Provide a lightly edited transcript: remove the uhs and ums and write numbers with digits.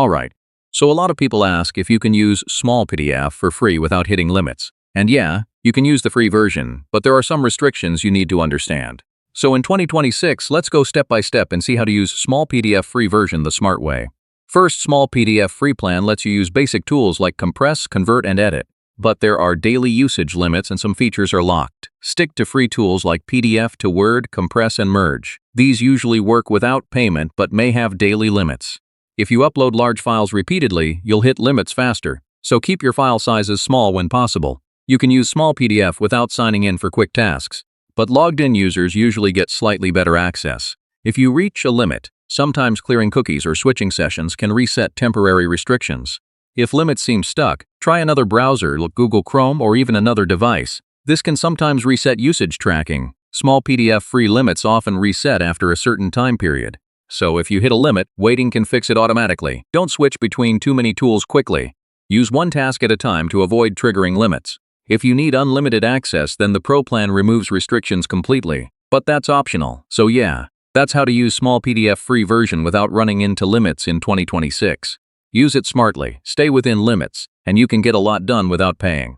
Alright, so a lot of people ask if you can use Smallpdf for free without hitting limits. And yeah, you can use the free version, but there are some restrictions you need to understand. So in 2026, let's go step by step and see how to use Smallpdf free version the smart way. First, Smallpdf free plan lets you use basic tools like compress, convert, and edit. But there are daily usage limits and some features are locked. Stick to free tools like PDF to Word, compress, and merge. These usually work without payment but may have daily limits. If you upload large files repeatedly, you'll hit limits faster, so keep your file sizes small when possible. You can use Smallpdf without signing in for quick tasks, but logged-in users usually get slightly better access. If you reach a limit, sometimes clearing cookies or switching sessions can reset temporary restrictions. If limits seem stuck, try another browser like Google Chrome or even another device. This can sometimes reset usage tracking. Smallpdf free limits often reset after a certain time period. So if you hit a limit, waiting can fix it automatically. Don't switch between too many tools quickly. Use one task at a time to avoid triggering limits. If you need unlimited access, then the Pro plan removes restrictions completely. But that's optional, so yeah. That's how to use Smallpdf free version without running into limits in 2026. Use it smartly, stay within limits, and you can get a lot done without paying.